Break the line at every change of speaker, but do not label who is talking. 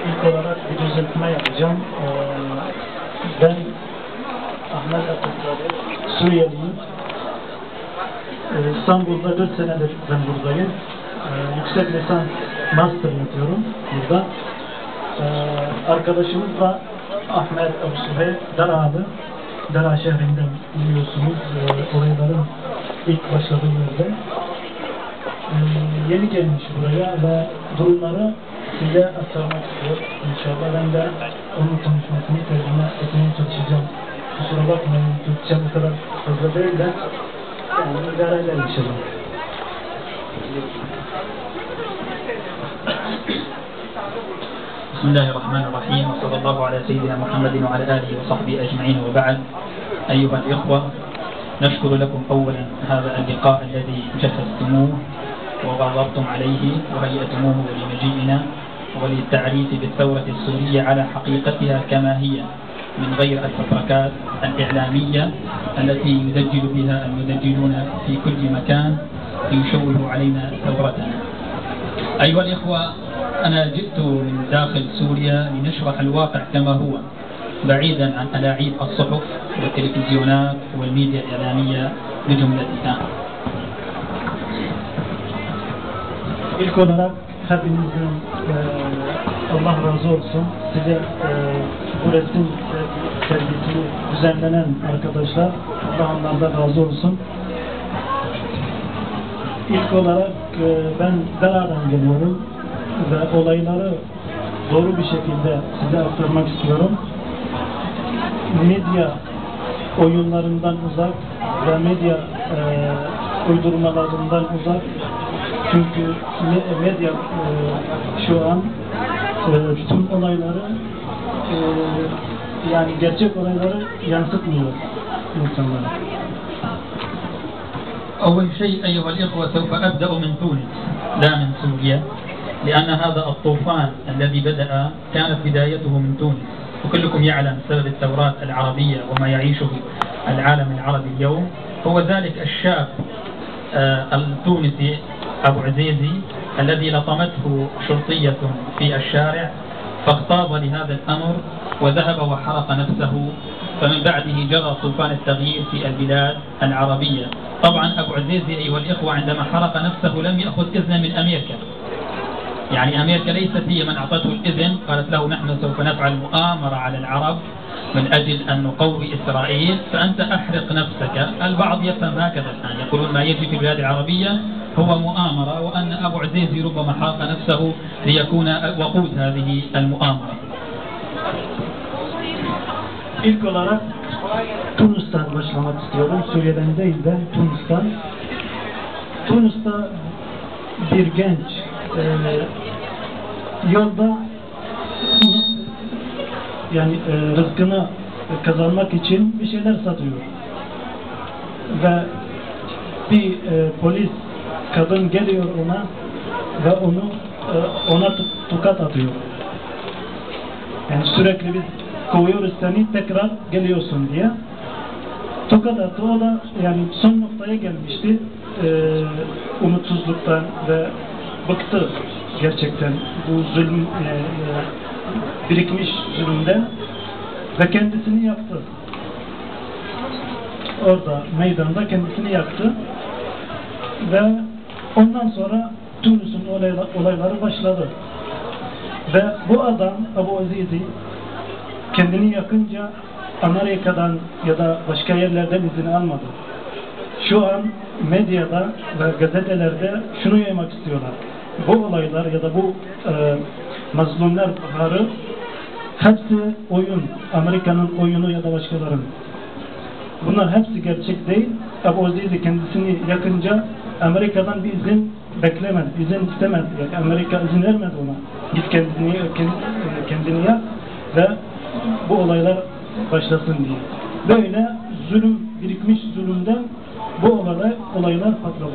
İlk olarak bir düzeltme yapacağım. Ben Ahmet Atatürk, Suriyeliyim. İstanbul'da 4 senedir ben buradayım. Yüksek lisans master yapıyorum burada. Arkadaşımız da Ahmet Abusuhe Dara'lı. Dara şehrinden biliyorsunuz olayların ilk başladığı yerde. Yeni gelmiş buraya ve durumları size aktarmak istiyor. İnşallah ben de onun konuşmasını tercüme etmeye çalışacağım. Kusura bakmayın, Türkçe bu kadar fazla değil de yani idare eder inşallah.
Bismillahirrahmanirrahim. Ve sallallahu ala seyyidina Muhammedin ve ala alihi ve sahbihi ecma'in ve ba'd. Eyyuhel ihva, نشكر لكم أولا هذا اللقاء الذي جهزتموه وبادرتم عليه وهيئتموه لمجيئنا وللتعريف بالثورة السورية على حقيقتها كما هي من غير الفتركات الإعلامية التي يدجل بها المدجلون في كل مكان ليشوهوا علينا ثورتنا. أيها الإخوة، أنا جئت من داخل سوريا لنشرح الواقع كما هو بعيدا عن ألاعيب الصحف والتلفزيونات والميديا الإعلامية بجملتها.
İlk olarak hepinizden Allah razı olsun. Size bu resim sergisini düzenlenen arkadaşlar, Allah onlardan razı olsun. İlk olarak ben Dara'dan geliyorum ve olayları doğru bir şekilde size aktarmak istiyorum. Medya oyunlarından uzak ve medya uydurmalarından uzak. Çünkü medya şu an tüm olayları yani gerçek olayları yansıtmıyor insanlara.
أول شيء أيها الإخوة سوف أبدأ من تونس لا من سوريا، لأن هذا الطوفان الذي بدأ كانت بدايته من تونس، وكلكم يعلم سبب الثورات العربية وما يعيشه العالم العربي اليوم هو ذلك الشاب التونسي أبو عزيزي الذي لطمته شرطية في الشارع فاغتاظ لهذا الأمر وذهب وحرق نفسه، فمن بعده جرى طوفان التغيير في البلاد العربية. طبعا أبو عزيزي أيها الإخوة عندما حرق نفسه لم يأخذ إذنا من أمريكا، يعني أمريكا ليست هي من أعطته الإذن، قالت له نحن سوف نفعل مؤامرة على العرب من أجل أن نقوي إسرائيل فأنت أحرق نفسك. البعض يفهم هكذا الآن، يقولون ما يجري في البلاد العربية هو مؤامرة، وأن أبو عزيزي ربما حرق نفسه ليكون وقود هذه المؤامرة.
İlk olarak Tunus'tan başlamak istiyorum. Suriye'den değil de Tunus'tan. Tunus'ta bir genç yolda yani rızkını kazanmak için bir şeyler satıyor. Ve bir polis kadın geliyor ona ve ona tokat atıyor. Yani sürekli biz kovuyoruz seni, tekrar geliyorsun diye. Tokat attı. O da yani son noktaya gelmişti. Umutsuzluktan ve bıktı gerçekten bu zulüm birikmiş zulümden ve kendisini yaktı. Orada meydanda kendisini yaktı ve ondan sonra Tunus'un olayları başladı. Ve bu adam Abu Azizi kendini yakınca Amerika'dan ya da başka yerlerden izin almadı. Şu an medyada ve gazetelerde şunu yaymak istiyorlar. Bu olaylar ya da bu mazlumlar baharı hepsi oyun. Amerika'nın oyunu ya da başkalarının. Bunlar hepsi gerçek değil. Abu Azizi kendisini yakınca Amerika'dan bir izin beklemedi, izin istemedi. Yani Amerika izin vermedi ona. Git kendini yak ve bu olaylar başlasın diye. Böyle zulüm, birikmiş zulümden bu olaylar patladı.